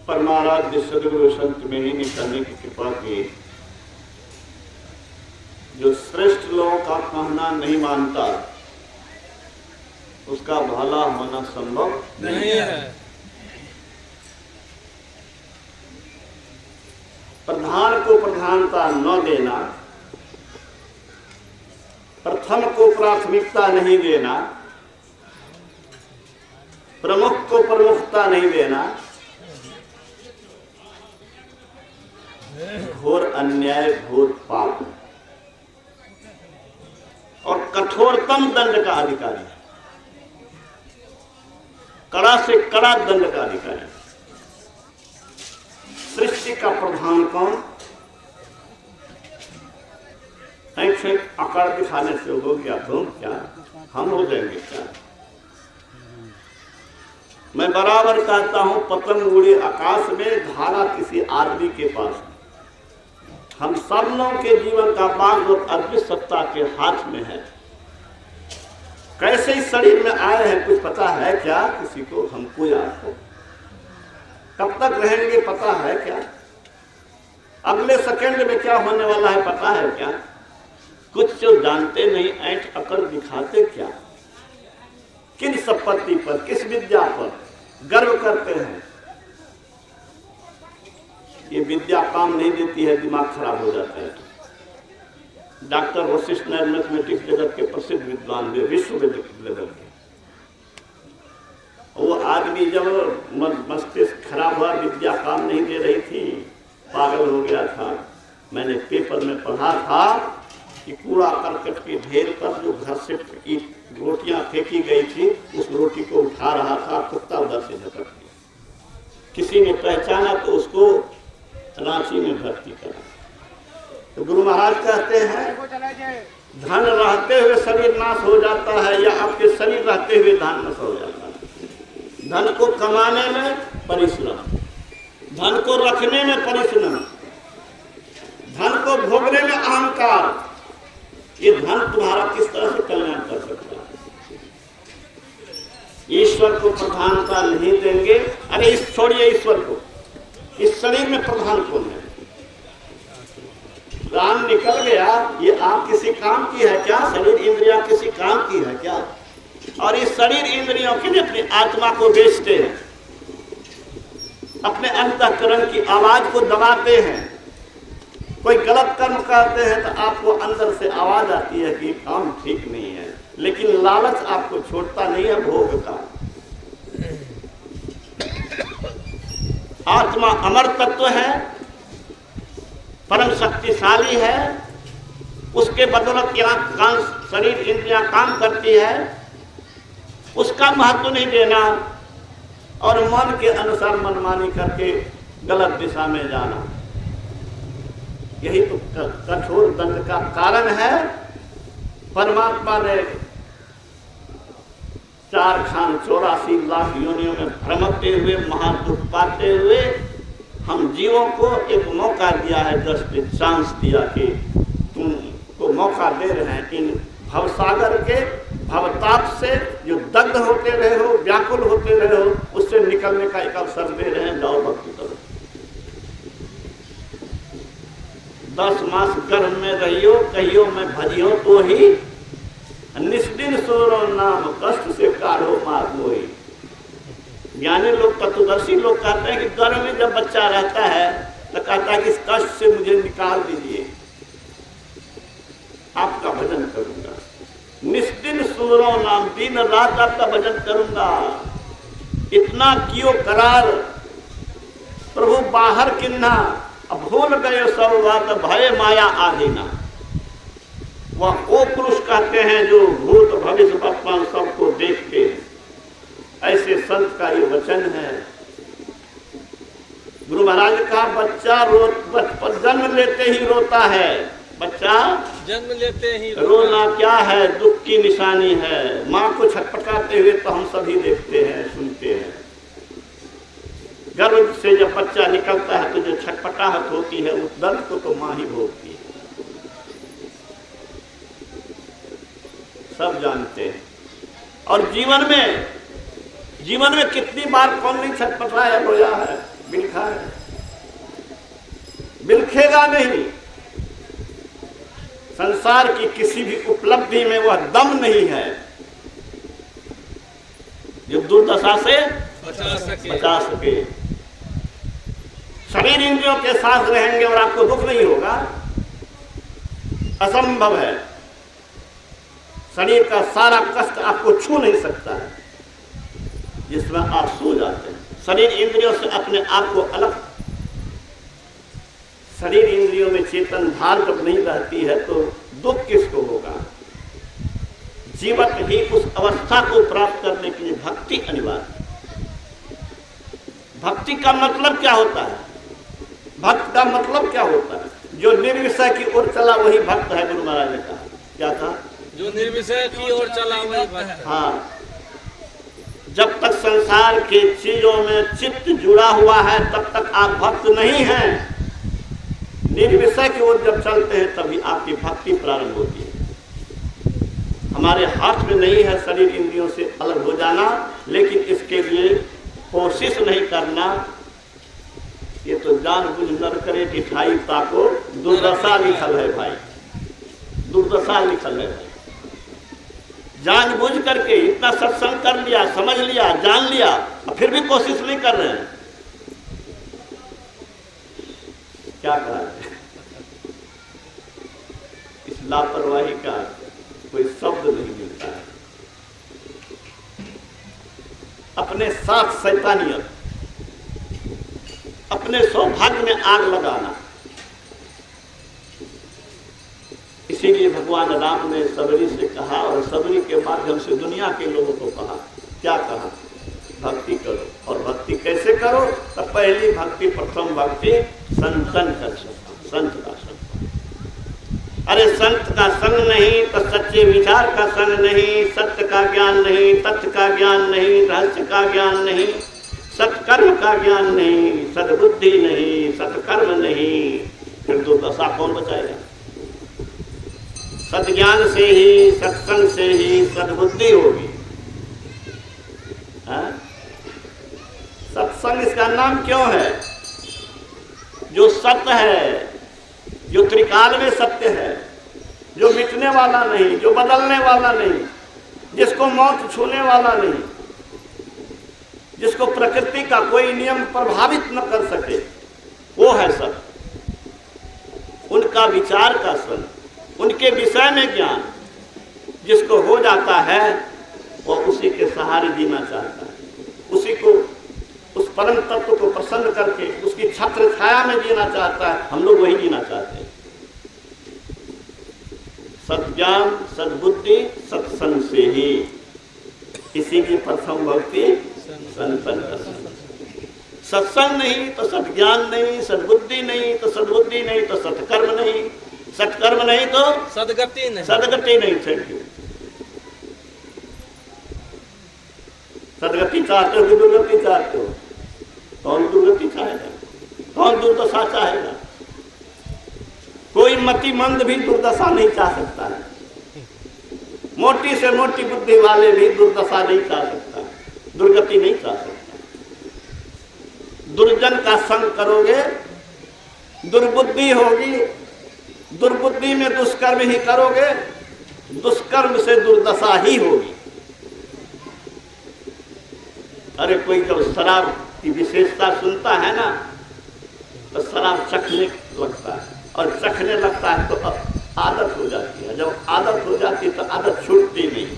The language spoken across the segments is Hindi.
परमाराध्य सदगुरु संत मेहिनी करने की कृपा की, जो श्रेष्ठ लोगों का कहना नहीं मानता उसका भला होना संभव नहीं है। प्रधान को प्रधानता न देना, प्रथम को प्राथमिकता नहीं देना, प्रमुख को प्रमुखता नहीं देना घोर अन्याय, घोर पाप और कठोरतम दंड का अधिकारी है। कड़ा से कड़ा दंड का अधिकारी। सृष्टि का प्रधान कौन? आकार दिखाने से हो गया तुम क्या, हम हो जाएंगे क्या? मैं बराबर कहता हूं पतंग उड़ी आकाश में, धारा किसी आदमी के पास। हम सब लोगों के जीवन का भाग और अद्भुत सत्ता के हाथ में है। कैसे इस शरीर में आए हैं कुछ पता है क्या किसी को? हमको या आपको? कब तक रहेंगे पता है क्या? अगले सेकंड में क्या होने वाला है पता है क्या? कुछ जो जानते नहीं, ऐंठ अकड़ दिखाते क्या? किन संपत्ति पर, किस विद्या पर गर्व करते हैं? ये विद्या काम नहीं देती है, दिमाग खराब हो जाता है। डॉक्टर वशिष्ठ नारायण मैथमेटिक्स जगत के प्रसिद्ध विद्वान थे, विश्व लेवल के। वो आदमी जब मस्तिष्क खराब हुआ, विद्या काम नहीं दे रही थी, पागल हो गया था। मैंने पेपर में पढ़ा था कि कूड़ा करकट के ढेर पर जो घर से रोटियां फेंकी गई थी, उस रोटी को उठा रहा था, कुत्ता उधर से झपट गया। किसी ने पहचाना तो उसको रांची में भर्ती करा। तो गुरु महाराज कहते हैं धन रहते हुए शरीर नाश हो जाता है, या आपके शरीर रहते हुए धन नाश हो जाता है। धन को कमाने में परिश्रम, धन को रखने में परिश्रम, धन को भोगने में अहंकार। ये धन तुम्हारा किस तरह से कल्याण कर सकता है? ईश्वर को प्रधानता नहीं देंगे। अरे इस छोड़िए ईश्वर को, इस शरीर में प्रधान कौन है? प्राण निकल गया, ये आप किसी काम की है क्या? शरीर इंद्रिया किसी काम की है क्या? और इस शरीर इंद्रियों के लिए अपनी आत्मा को बेचते हैं, अपने अंतःकरण की आवाज को दबाते हैं। कोई गलत कर्म करते हैं तो आपको अंदर से आवाज आती है कि काम ठीक नहीं है, लेकिन लालच आपको छोड़ता नहीं है भोग का। आत्मा अमर तत्व है, परम शक्तिशाली है, उसके बदौलत यहाँ शरीर इंद्रियां काम करती है, उसका महत्व नहीं देना और मन के अनुसार मनमानी करके गलत दिशा में जाना, यही तो कठोर दंड का कारण है। परमात्मा ने 484 लाख योनियों में भ्रमते हुए, महान दुख पाते हुए हम जीवों को एक मौका दिया है, 10 चांस दिया कि तुमको मौका दे रहे हैं। इन भवसागर के भवताप से जो दग्ध होते रहे हो, व्याकुल होते रहे हो, उससे निकलने का एक अवसर दे रहे हैं। जाओ भक्ति करो, 10 मास गर्भ में रहियो, कहियो मैं भजियो तो ही, निस्दिन सोरो नाम कष्ट से काढ़ो मार मोही। ज्ञानी लोग, तत्वदर्शी लोग कहते हैं कि गर्भ में जब बच्चा रहता है तो कहता है कि इस कष्ट से मुझे निकाल दीजिए, आपका भजन करूंगा। निस्दिन सुरो नाम, दिन रात आपका भजन करूंगा। इतना कियो करार प्रभु बाहर किन्ना, अब भूल गए सब बात, भय माया आधीना। वह वो पुरुष कहते हैं जो भूत भविष्य वर्तमान सबको देखते हैं। ऐसे संत का ये वचन है। गुरु महाराज का बच्चा बचपन जन्म लेते ही रोता है। बच्चा जन्म लेते ही रोना क्या है? दुख की निशानी है। माँ को छटपटाते हुए तो हम सभी देखते हैं, सुनते हैं। गर्भ से जब बच्चा निकलता है तो जो छटपटाहट होती है, उस दर्द को तो माँ ही भोगती है। सब जानते हैं। और जीवन में कितनी बार कौन नहीं छटपटाया रोया है? बिलखा है, बिलखेगा नहीं। संसार की किसी भी उपलब्धि में वह दम नहीं है जो दुर्दशा से बचा सके। शरीर इंद्रियों के साथ रहेंगे और आपको दुख नहीं होगा, असंभव है। शरीर का सारा कष्ट आपको छू नहीं सकता है जिसमें आप सो जाते हैं। शरीर इंद्रियों से अपने आप को अलग, शरीर इंद्रियों में चेतन धार जब नहीं रहती है तो दुख किसको होगा। जीवत ही उस अवस्था को प्राप्त करने के लिए भक्ति अनिवार्य है। भक्ति का मतलब क्या होता है? भक्त का मतलब क्या होता है? जो निर्विषय की ओर चला वही भक्त है। गुरु महाराज ने कहा, क्या कहा? जो निर्विषय की ओर चला वही भक्त है। हाँ, जब तक संसार के चीजों में चित्त जुड़ा हुआ है तब तक आप भक्त नहीं हैं। निर्विषय की ओर जब चलते हैं तभी आपकी भक्ति प्रारंभ होती है। हमारे हाथ में नहीं है शरीर इंद्रियों से अलग हो जाना, लेकिन इसके लिए कोशिश नहीं करना। ये तो जानबूझ नर करे टिठाई ताको दुर्दशा लिखल है भाई, दुर्दशा लिखल है भाई। जानबूझ करके इतना सत्संग कर लिया, समझ लिया, जान लिया, फिर भी कोशिश नहीं कर रहे हैं। क्या कहा है? इस लापरवाही का कोई शब्द नहीं मिलता है। अपने साथ शैतानियत, अपने सौभाग्य में आग लगाना। इसीलिए भगवान राम ने सबरी से कहा और सबरी के माध्यम से दुनिया के लोगों को कहा। क्या कहा? भक्ति करो। और भक्ति कैसे करो? तो पहली भक्ति, प्रथम भक्ति संतन कर सकता, संत का संग। अरे संत का संग नहीं तो सच्चे विचार का संग नहीं, सत्य का ज्ञान नहीं, तथ्य का ज्ञान नहीं, रहस्य का ज्ञान नहीं, सत्कर्म का ज्ञान नहीं, सद्बुद्धि नहीं, सत्कर्म नहीं, फिर तो दशा कौन बचाएगा? सद्ज्ञान से ही, सत्संग से ही सद्बुद्धि होगी। सत्संग इसका नाम क्यों है? जो सत्य है, जो त्रिकाल में सत्य है, जो मिटने वाला नहीं, जो बदलने वाला नहीं, जिसको मौत छूने वाला नहीं, जिसको प्रकृति का कोई नियम प्रभावित न कर सके, वो है सत्य। उनका विचार का संग, उनके विषय में ज्ञान जिसको हो जाता है वो उसी के सहारे जीना चाहता है, उसी को, उस परम तत्व को प्रसन्न करके उसकी छत्र छाया में जीना चाहता है। हम लोग वही जीना चाहते हैं। सद्ज्ञान, सद्बुद्धि, सत्संग से ही। इसी की प्रथम भक्ति संतन का संग। सत्संग नहीं तो सद्ज्ञान नहीं, सद्बुद्धि नहीं तो सद्बुद्धि नहीं तो सत्कर्म नहीं, सत्कर्म नहीं तो सदगति नहीं, सदगति नहीं। Thank you. सदगति चाहते हो कि दुर्गति चाहते हो? कौन दुर्गति चाहेगा? कौन दुर्दशा चाहेगा? कोई मतिमंद भी दुर्दशा नहीं चाह सकता है। मोटी से मोटी बुद्धि वाले भी दुर्दशा नहीं चाह सकता, दुर्गति नहीं चाह सकता। दुर्जन का संग करोगे दुर्बुद्धि होगी, दुर्बुद्धि में दुष्कर्म ही करोगे, दुष्कर्म से दुर्दशा ही होगी। अरे कोई जब शराब की विशेषता सुनता है ना तो शराब चखने लगता है, और चखने लगता है तो आदत हो जाती है। जब आदत हो जाती है तो आदत छूटती नहीं है,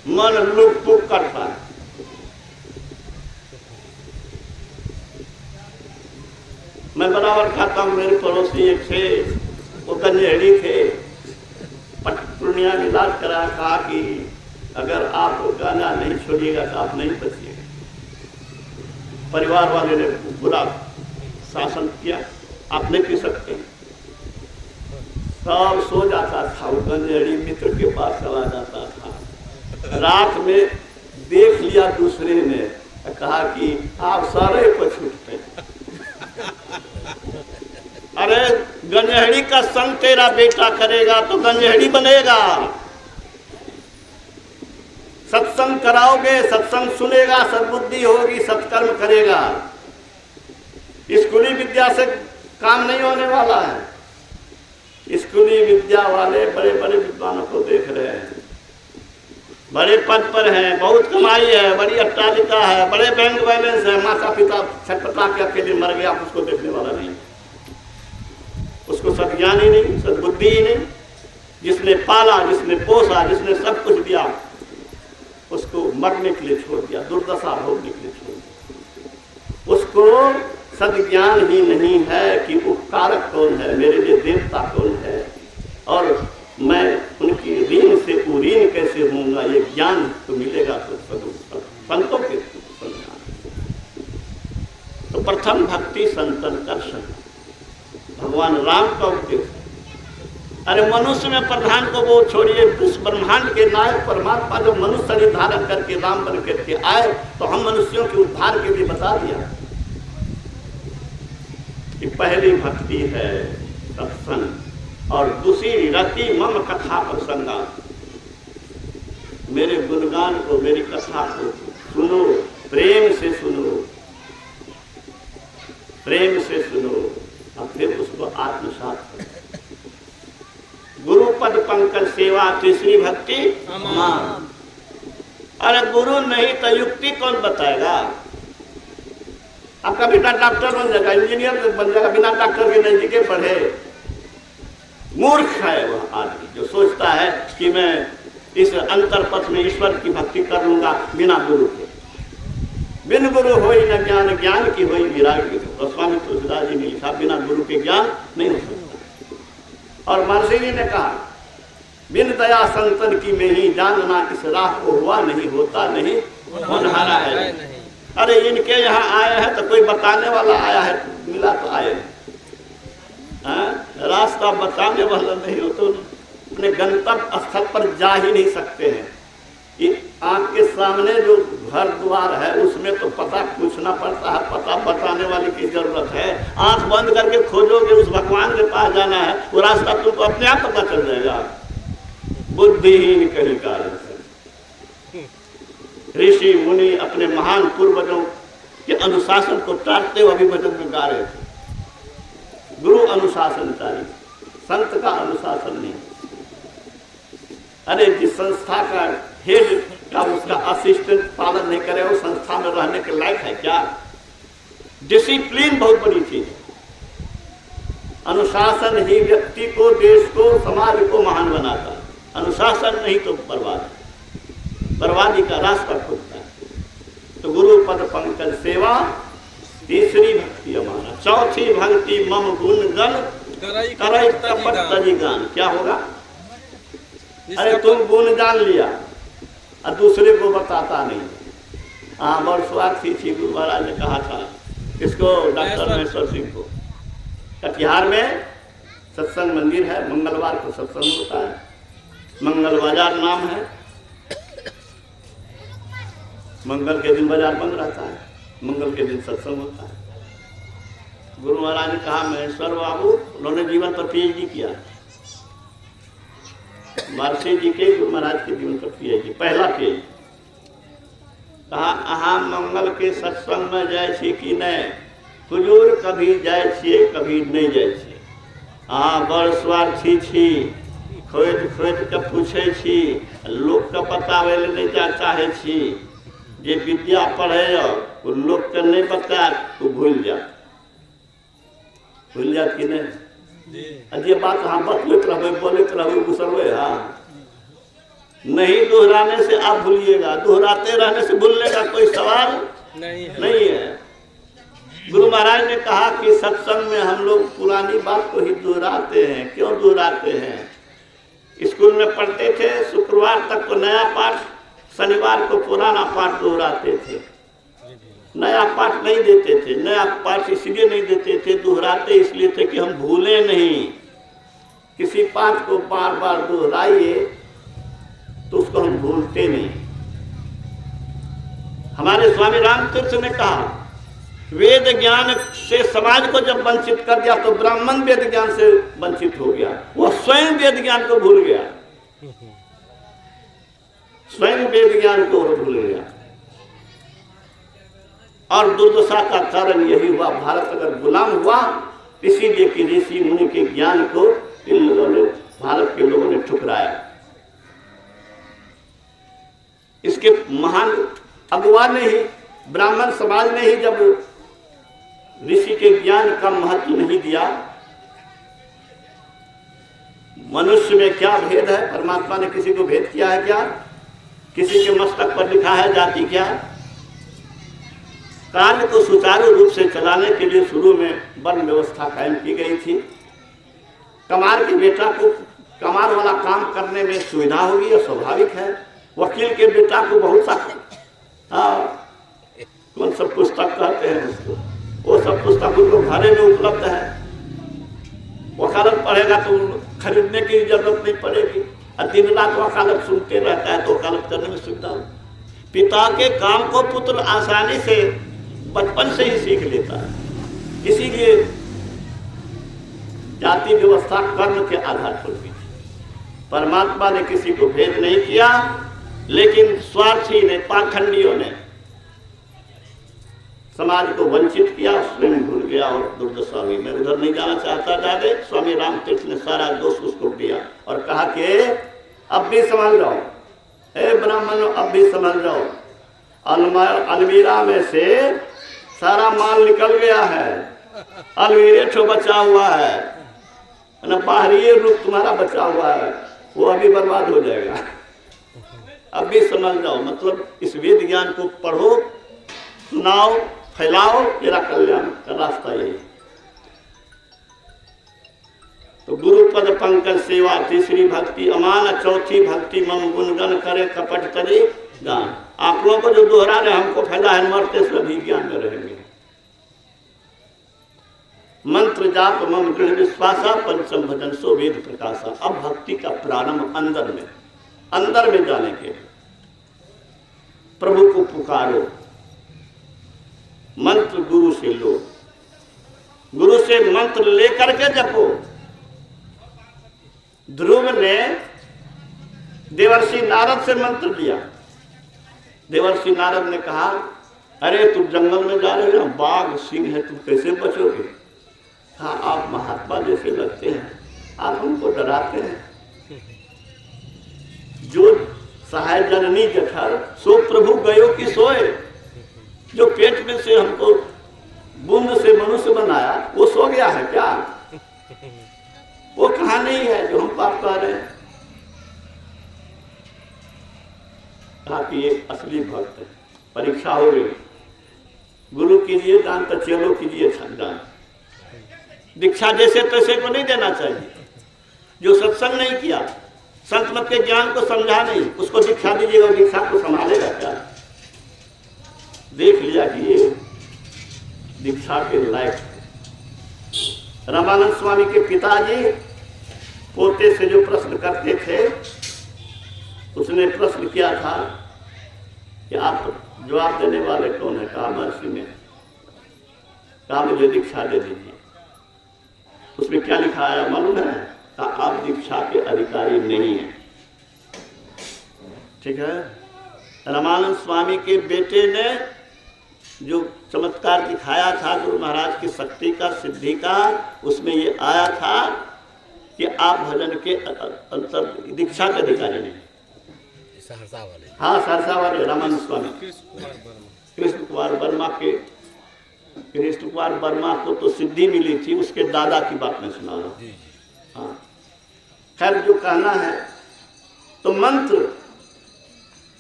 मन लुक पुक करता है। मैं बराबर खाता हूँ। मेरे पड़ोसी एक थे, वो गंजेड़ी थे, पूर्णिया में इलाज करा, कहा कि अगर आप गाना नहीं छोड़िएगा तो आप नहीं बचिएगा। परिवार वाले ने बुरा शासन किया, आप नहीं पी सकते। सब सो जाता था, वो गंजेड़ी मित्र के पास चला जाता था। रात में देख लिया दूसरे ने, कहा कि आप सारे पर छूटते। अरे गंजेड़ी का संग तेरा बेटा करेगा तो गंजेड़ी बनेगा। सत्संग कराओगे, सत्संग सुनेगा, सद्बुद्धि होगी, सत्कर्म करेगा। स्कूली विद्या से काम नहीं होने वाला है। स्कूली विद्या वाले बड़े बड़े विद्वानों को देख रहे हैं, बड़े पद पर हैं, बहुत कमाई है, बड़ी अट्टालिका है, बड़े बैंक बैलेंस है, माता पिता छटपटा के अकेले मर गया, उसको देखने वाला नहीं, उसको सद्ज्ञान ही नहीं, सद्बुद्धि ही नहीं। जिसने पाला, जिसने पोसा, जिसने सब कुछ दिया, उसको मरने के लिए छोड़ दिया, दुर्दशा भोगने के लिए छोड़ दिया। उसको सद्ज्ञान ही नहीं है कि उपकारक कौन है, मेरे लिए देवता कौन है, और मैं उनकी ऋण से उऋण कैसे होऊंगा, ये ज्ञान तो मिलेगा तो संतों के संज्ञान। तो प्रथम भक्ति संतन दर्शन, भगवान राम का उपदेश। अरे मनुष्य में प्रधान को वो छोड़िए, उस ब्रह्मांड के नायक परमात्मा जब मनुष्य शरीर धारण करके राम बन करके आए तो हम मनुष्यों के उद्धार के लिए बता दिया कि पहली भक्ति है सत्संग, और दूसरी रति मम कथा प्रसंगा, मेरे गुणगान को, मेरी कथा को सुनो, प्रेम से सुनो, प्रेम से सुनो, और फिर उसको आत्मसात करो। गुरु पद पंकज सेवा, तीसरी भक्ति अमान। अरे गुरु नहीं तो युक्ति कौन बताएगा? आपका बेटा डॉक्टर बन जाएगा, इंजीनियर बन जाएगा, बिना डॉक्टर के नजदीके पढ़े। मूर्ख है वह आदमी जो सोचता है कि मैं इस अंतर पथ में ईश्वर की भक्ति कर लूंगा बिना गुरु के। बिन गुरु होई न ज्ञान, ज्ञान की होई विरागी। गोस्वामी तुलसीदास जी ने लिखा, बिना गुरु के ज्ञान नहीं हो सकता। और महर्षि जी ने कहा, बिन दया संतन की में ही जानना, इस राह को हुआ नहीं, होता नहीं, होनहारा है। अरे इनके यहाँ आए हैं तो कोई बताने वाला आया है, मिला तो आए हैं। रास्ता बताने वाला नहीं हो तो अपने गंतव्य स्थल पर जा ही नहीं सकते हैं। आंख के सामने जो घर द्वार है उसमें तो पता पूछना पड़ता है, पता बताने वाले की जरूरत है। आंख बंद करके खोजोगे, उस भगवान के पास जाना है, वो रास्ता तुमको अपने आप पता चल जाएगा। बुद्धिहीन कहीं कारण से ऋषि मुनि अपने महान पूर्वजों के अनुशासन को टाटते हुए अभिभजन में गा रहे थे। गुरु अनुशासनकारी, संत का अनुशासन नहीं। अरे जिस संस्था का हेड का उसका असिस्टेंट पालन नहीं करे, वो संस्था में रहने के लायक है क्या? डिसिप्लिन बहुत बड़ी चीज है। अनुशासन ही व्यक्ति को, देश को, समाज को महान बनाता है। अनुशासन नहीं तो बर्बाद, बर्बादी का रास्ता खुलता है। तो गुरु पद पंकज सेवा, तीसरी भक्ति अमाना। चौथी भक्ति मम गुण गण करई तपत तजी गान। क्या होगा? अरे तुम गुण जान लिया और दूसरे को बताता नहीं। हाँ, बड़ स्वार्थी थी। गुरु महाराज ने कहा था इसको, डॉक्टर महेश्वर सिंह को, कटिहार में सत्संग मंदिर है, मंगलवार को सत्संग होता है, मंगल बाजार नाम है। मंगल के दिन बाजार बंद रहता है, मंगल के दिन सत्संग होता है। गुरु महाराज ने कहा, महेश्वर बाबू, उन्होंने जीवन पर पीएचडी किया, महर्षि जी के, गुरु महाराज के जीवन पर पीएचडी, पहला पीएचडी। कहा, अहाँ मंगल के सत्संग में जाए छी कि नहीं? हुजूर कभी जाए छिए, कभी नहीं जाए छिए। अहाँ बड़ स्वार्थी छी, खोज खोज के पूछे छी, लोक के बतावे ले नहीं जा चाहे छी। जे विद्या पढ़े वो लोग के नहीं बता, वो भूल जा कि नहीं? ये बात हाँ बतलते रहे, बोलते रहे, गुसरवे। हाँ, नहीं दोहराने से आप भूलिएगा, दोहराते रहने से भूलने का कोई सवाल नहीं है। गुरु महाराज ने कहा कि सत्संग में हम लोग पुरानी बात को ही दोहराते हैं। क्यों दोहराते हैं? स्कूल में पढ़ते थे, शुक्रवार तक को नया पाठ, शनिवार को पुराना पाठ दोहराते थे। नया पाठ नहीं देते थे। नया पाठ इसलिए नहीं देते थे, दोहराते इसलिए थे कि हम भूलें नहीं। किसी पाठ को बार बार दोहराइए तो उसको हम भूलते नहीं। हमारे स्वामी रामतीर्थ ने कहा, वेद ज्ञान से समाज को जब वंचित कर दिया तो ब्राह्मण वेद ज्ञान से वंचित हो गया, वो स्वयं वेद ज्ञान को भूल गया। स्वयं वेद ज्ञान को भूल गया। और दुर्दशा का कारण यही हुआ, भारत अगर गुलाम हुआ इसीलिए कि ऋषि मुनि के ज्ञान को इन लोगों ने, भारत के लोगों ने ठुकराया। इसके महान अगुआ ने ही, ब्राह्मण समाज ने ही जब ऋषि के ज्ञान का महत्व नहीं दिया, मनुष्य में क्या भेद है, परमात्मा ने किसी को भेद किया है क्या? किसी के मस्तक पर लिखा है जाति क्या? कार्य को सुचारू रूप से चलाने के लिए शुरू में वन व्यवस्था कायम की गई थी। कमार के बेटा को कमार वाला काम करने में सुविधा होगी, यह स्वाभाविक है। वकील के बेटा को बहुत सा कौन सब पुस्तक कहते हैं उसको, वो सब पुस्तक उनको घरे में उपलब्ध है। वकालत पढ़ेगा तो खरीदने की जरूरत नहीं पड़ेगी, और दिन रात वकालत सुनते रहता है तो वकालत करने में सुविधा हो। पिता के काम को पुत्र आसानी से बचपन से ही सीख लेता है। इसीलिए जाति व्यवस्था कर्म के आधार पर हुई। परमात्मा ने किसी को भेद नहीं किया, लेकिन स्वार्थी ने, पाखंडियों ने समाज को वंचित किया, स्वयं भूल गया और दुर्दशा हुई। मैं उधर नहीं जाना चाहता ज्यादा। स्वामी रामतीर्थ ने सारा दोष उसको दिया और कहा कि अब भी समझ जाओ, हे ब्राह्मणों, अब भी समझ जाओ, अलमीरा में से सारा माल निकल गया है, अलमीरे ठो बचा हुआ है ना, बाहरी रूप तुम्हारा बचा हुआ है, वो अभी बर्बाद हो जाएगा। अब भी समझ जाओ, मतलब इस वेद ज्ञान को पढ़ो, सुनाओ, फैलाओ, तेरा कल्याण का रास्ता यही। तो गुरुपद पंकज सेवा तीसरी भक्ति, अमान चौथी भक्ति, मम गुणगन करे कपट करे गान। आप लोगों को जो दोहरा रहे हमको फायदा है, मरते सभी ज्ञान में रहेंगे। मंत्र जाप मम दृढ़ विश्वासा, पंचम भजन सो वेद प्रकाशा। अब भक्ति का प्रारंभ अंदर में जाने के लिए प्रभु को पुकारो, मंत्र गुरु से लो, गुरु से मंत्र लेकर के जपो। ध्रुव ने देवर्षि नारद से मंत्र लिया। देवर्षि नारद ने कहा, अरे तुम जंगल में जा रहे हो, बाघ सिंह है, तुम कैसे बचोगे? हाँ, आप महात्मा जैसे लगते हैं, आप हमको डराते हैं। जो सहाय जननी जठर सो प्रभु गयो कि सोए। जो पेट में से हमको बूंद से मनुष्य बनाया वो सो गया है क्या? वो कहाँ नहीं है जो हम पाप कह रहे हैं। कहा कि ये असली भक्त है। परीक्षा हो गई, गुरु कीजिए दान तो चेलो कीजिए दान। दीक्षा जैसे तैसे को नहीं देना चाहिए। जो सत्संग नहीं किया, संत मत के ज्ञान को समझा नहीं, उसको दीक्षा दीजिएगा, दीक्षा को संभालेगा क्या? देख लिया कि ये दीक्षा के लायक है। रामानंद स्वामी के पिताजी पोते से जो प्रश्न करते थे, उसने प्रश्न किया था कि आप जवाब देने वाले कौन है? कहा महर्षि ने। कहा मुझे दीक्षा दे दीजिए। उसमें क्या लिखा आया मालूम है? कहा आप दीक्षा के अधिकारी नहीं हैं। ठीक है। रामानंद स्वामी के बेटे ने जो चमत्कार दिखाया था गुरु महाराज की शक्ति का, सिद्धि का, उसमें ये आया था कि आप भजन के अंतर दीक्षा के अधिकारी नहीं। सहरसा वाले, हाँ सहरसा वाले रामानंद स्वामी, कृष्ण कुमार वर्मा को तो सिद्धि मिली थी, उसके दादा की बात मैं सुना रहा हूँ। हाँ, खैर जो कहना है तो मंत्र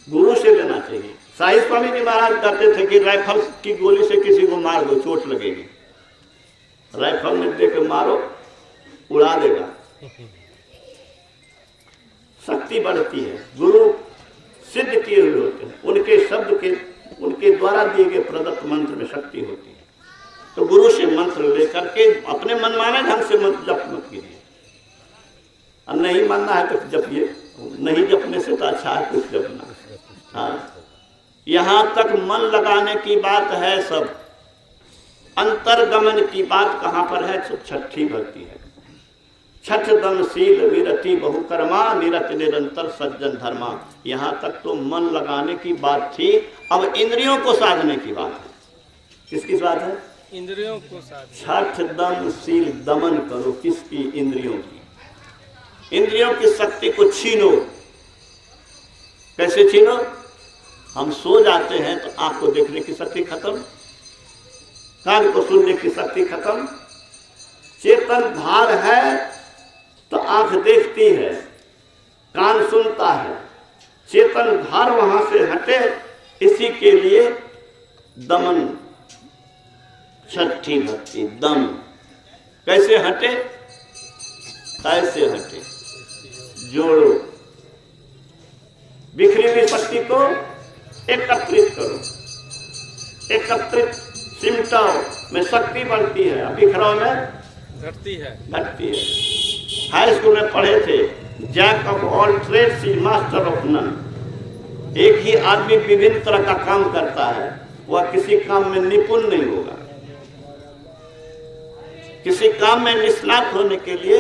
गुरु से लेना चाहिए। साई स्वामी जी महाराज कहते थे कि राइफल की गोली से किसी को मार दो, चोट लगेगी। राइफल में देकर मारो, उड़ा देगा, शक्ति बढ़ती है। गुरु सिद्ध किए हुए होते हैं, उनके शब्द के, उनके द्वारा दिए गए प्रदत्त मंत्र में शक्ति होती है। तो गुरु से मंत्र लेकर के अपने मनमाने ढंग से मंत्र जप मत कीजिए। और नहीं मानना है तो जपिए, नहीं जपने से तो अच्छा है कुछ जपना। हाँ, यहाँ तक मन लगाने की बात है सब, अंतर्गमन की बात कहाँ पर है? तो छठी भक्ति है। छठ दम शील विरति बहुकर्मा निरत निरंतर सज्जन धर्मा। यहाँ तक तो मन लगाने की बात थी, अब इंद्रियों को साधने की बात है। किसकी बात है? इंद्रियों को साधना। छठ दम शील दमन करो। किसकी? इंद्रियों की। इंद्रियों की शक्ति को छीनो। कैसे छीनो? हम सो जाते हैं तो आंख को देखने की शक्ति खत्म, कान को सुनने की शक्ति खत्म। चेतन भार है तो आंख देखती है, कान सुनता है। चेतन भार वहां से हटे, इसी के लिए दमन, छठी भक्ति, दम। कैसे हटे? कैसे हटे? जोड़ो, बिखरी हुई शक्ति को एकत्रित करो, एकत्रित सिमटाओ में शक्ति बढ़ती है, बिखराव में घटती है। हाई स्कूल में पढ़े थे, jack of all trades is master of none. एक ही आदमी विभिन्न तरह का काम करता है, वह किसी काम में निपुण नहीं होगा। किसी काम में निष्णात होने के लिए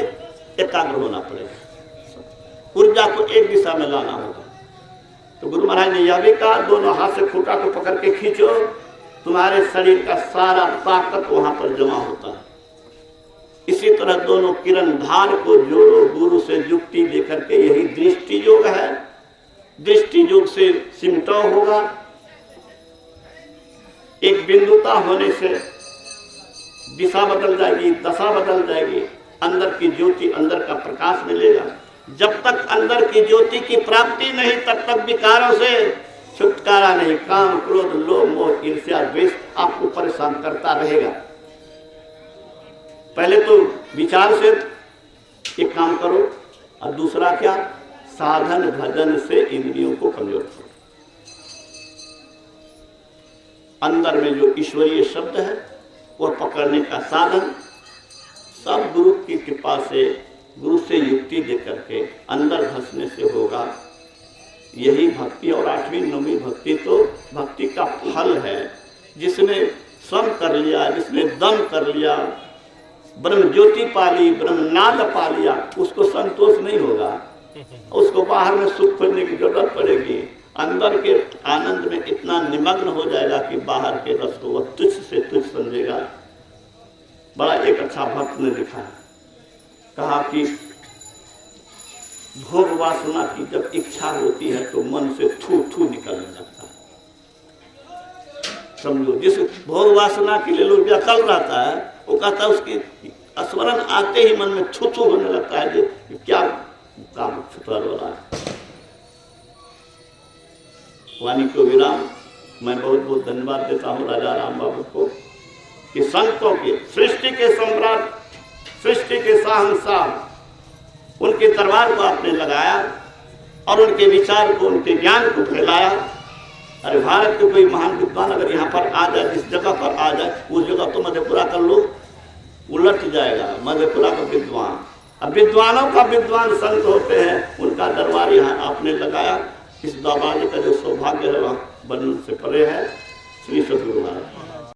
एकाग्र होना पड़ेगा, ऊर्जा को एक दिशा में लाना होगा। तो गुरु महाराज ने यह भी कहा, दोनों हाथ से खूंटा को पकड़ के खींचो, तुम्हारे शरीर का सारा ताकत वहां पर जमा होता है। इसी तरह दोनों किरण धार को जोड़ो, गुरु से युक्ति लेकर के। यही दृष्टि योग है। दृष्टि योग से सिमटाव होगा। एक बिंदुता होने से दिशा बदल जाएगी, दशा बदल जाएगी, अंदर की ज्योति, अंदर का प्रकाश मिलेगा। जब तक अंदर की ज्योति की प्राप्ति नहीं, तब तक विकारों से छुटकारा नहीं। काम, क्रोध, लोभ, मोह, ईर्ष्या, द्वेष आपको परेशान करता रहेगा। पहले तो विचार से एक काम करो, और दूसरा क्या? साधन भजन से इंद्रियों को कमजोर करो। अंदर में जो ईश्वरीय शब्द है वह पकड़ने का साधन सब गुरु की कृपा से, गुरु से युक्ति देकर के अंदर धंसने से होगा। यही भक्ति। और 8वीं 9वीं भक्ति तो भक्ति का फल है। जिसने सम कर लिया, जिसने दम कर लिया, ब्रह्म ज्योति पा ली, ब्रह्म नाद पा लिया, उसको संतोष नहीं होगा। उसको बाहर में सुख खोजने की जरूरत पड़ेगी। अंदर के आनंद में इतना निमग्न हो जाएगा कि बाहर के रस को वह तुच्छ से तुच्छ समझेगा। बड़ा एक अच्छा भक्त ने लिखा है, कहा कि भोग वासना की जब इच्छा होती है तो मन से थू थू निकलने लगता है। समझो, जिस भोग वासना के लिए लोग व्याकुल रहता है, वो कहता है उसकी स्मरण आते ही मन में थू थू होने लगता है कि क्या काम छुपा हो रहा है। वाणी को विराम। मैं बहुत बहुत धन्यवाद देता हूँ राजा राम बाबू को कि संतों के, सृष्टि के सम्राट, सृष्टि के शहंशाह, उनके दरबार को आपने लगाया और उनके विचार को, उनके ज्ञान को फैलाया। अरे भारत के कोई महान विद्वान अगर यहाँ पर आ जाए, जिस जगह पर आ जाए, उस जगह तो मधेपुरा का लोग उलट जाएगा। मधेपुरा का विद्वान, अब विद्वानों का विद्वान संत होते हैं, उनका दरबार यहाँ आपने लगाया। इस दरबार का जो सौभाग्य है वह वर्णन से परे है। श्री सद्गुरु महाराज।